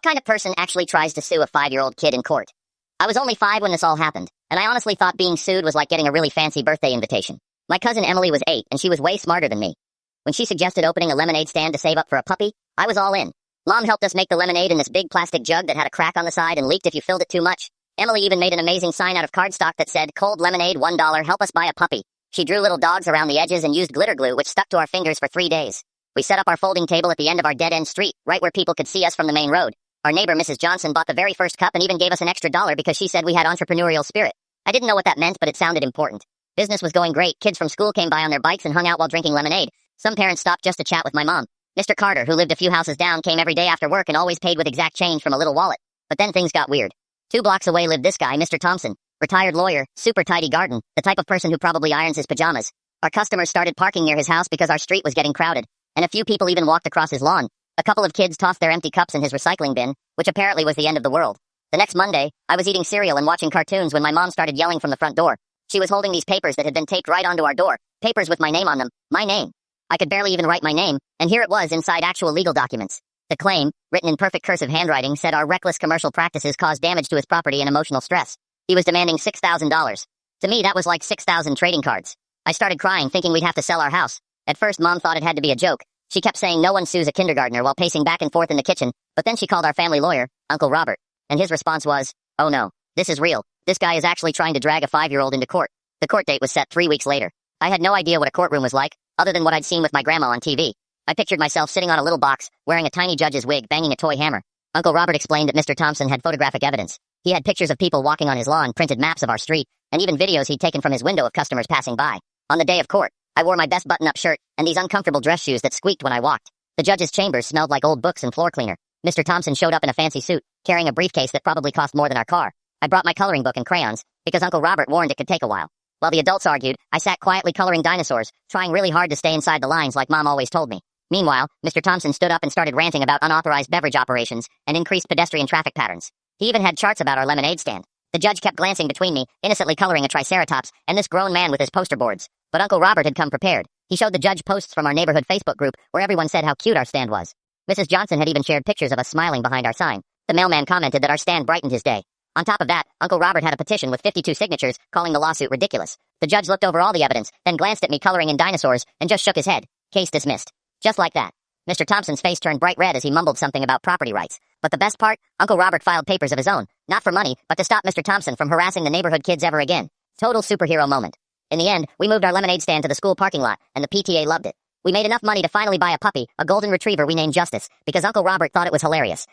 What kind of person actually tries to sue a 5-year-old kid in court? I was only 5 when this all happened, and I honestly thought being sued was like getting a really fancy birthday invitation. My cousin Emily was 8, and she was way smarter than me. When she suggested opening a lemonade stand to save up for a puppy, I was all in. Mom helped us make the lemonade in this big plastic jug that had a crack on the side and leaked if you filled it too much. Emily even made an amazing sign out of cardstock that said, "Cold lemonade, $1, help us buy a puppy." She drew little dogs around the edges and used glitter glue which stuck to our fingers for 3 days. We set up our folding table at the end of our dead-end street, right where people could see us from the main road. Our neighbor, Mrs. Johnson, bought the very first cup and even gave us an extra $1 because she said we had entrepreneurial spirit. I didn't know what that meant, but it sounded important. Business was going great. Kids from school came by on their bikes and hung out while drinking lemonade. Some parents stopped just to chat with my mom. Mr. Carter, who lived a few houses down, came every day after work and always paid with exact change from a little wallet. But then things got weird. 2 blocks away lived this guy, Mr. Thompson. Retired lawyer, super tidy garden, the type of person who probably irons his pajamas. Our customers started parking near his house because our street was getting crowded, and a few people even walked across his lawn. A couple of kids tossed their empty cups in his recycling bin, which apparently was the end of the world. The next Monday, I was eating cereal and watching cartoons when my mom started yelling from the front door. She was holding these papers that had been taped right onto our door, papers with my name on them, my name. I could barely even write my name, and here it was inside actual legal documents. The claim, written in perfect cursive handwriting, said our reckless commercial practices caused damage to his property and emotional stress. He was demanding $6,000. To me, that was like 6,000 trading cards. I started crying, thinking we'd have to sell our house. At first, Mom thought it had to be a joke. She kept saying no one sues a kindergartner while pacing back and forth in the kitchen, but then she called our family lawyer, Uncle Robert, and his response was, "Oh no, this is real. This guy is actually trying to drag a 5-year-old into court." The court date was set 3 weeks later. I had no idea what a courtroom was like, other than what I'd seen with my grandma on TV. I pictured myself sitting on a little box, wearing a tiny judge's wig, banging a toy hammer. Uncle Robert explained that Mr. Thompson had photographic evidence. He had pictures of people walking on his lawn, printed maps of our street, and even videos he'd taken from his window of customers passing by. On the day of court, I wore my best button-up shirt and these uncomfortable dress shoes that squeaked when I walked. The judge's chambers smelled like old books and floor cleaner. Mr. Thompson showed up in a fancy suit, carrying a briefcase that probably cost more than our car. I brought my coloring book and crayons, because Uncle Robert warned it could take a while. While the adults argued, I sat quietly coloring dinosaurs, trying really hard to stay inside the lines like Mom always told me. Meanwhile, Mr. Thompson stood up and started ranting about unauthorized beverage operations and increased pedestrian traffic patterns. He even had charts about our lemonade stand. The judge kept glancing between me, innocently coloring a triceratops, and this grown man with his poster boards. But Uncle Robert had come prepared. He showed the judge posts from our neighborhood Facebook group where everyone said how cute our stand was. Mrs. Johnson had even shared pictures of us smiling behind our sign. The mailman commented that our stand brightened his day. On top of that, Uncle Robert had a petition with 52 signatures, calling the lawsuit ridiculous. The judge looked over all the evidence, then glanced at me coloring in dinosaurs, and just shook his head. Case dismissed. Just like that. Mr. Thompson's face turned bright red as he mumbled something about property rights. But the best part, Uncle Robert filed papers of his own, not for money, but to stop Mr. Thompson from harassing the neighborhood kids ever again. Total superhero moment. In the end, we moved our lemonade stand to the school parking lot, and the PTA loved it. We made enough money to finally buy a puppy, a golden retriever we named Justice, because Uncle Robert thought it was hilarious.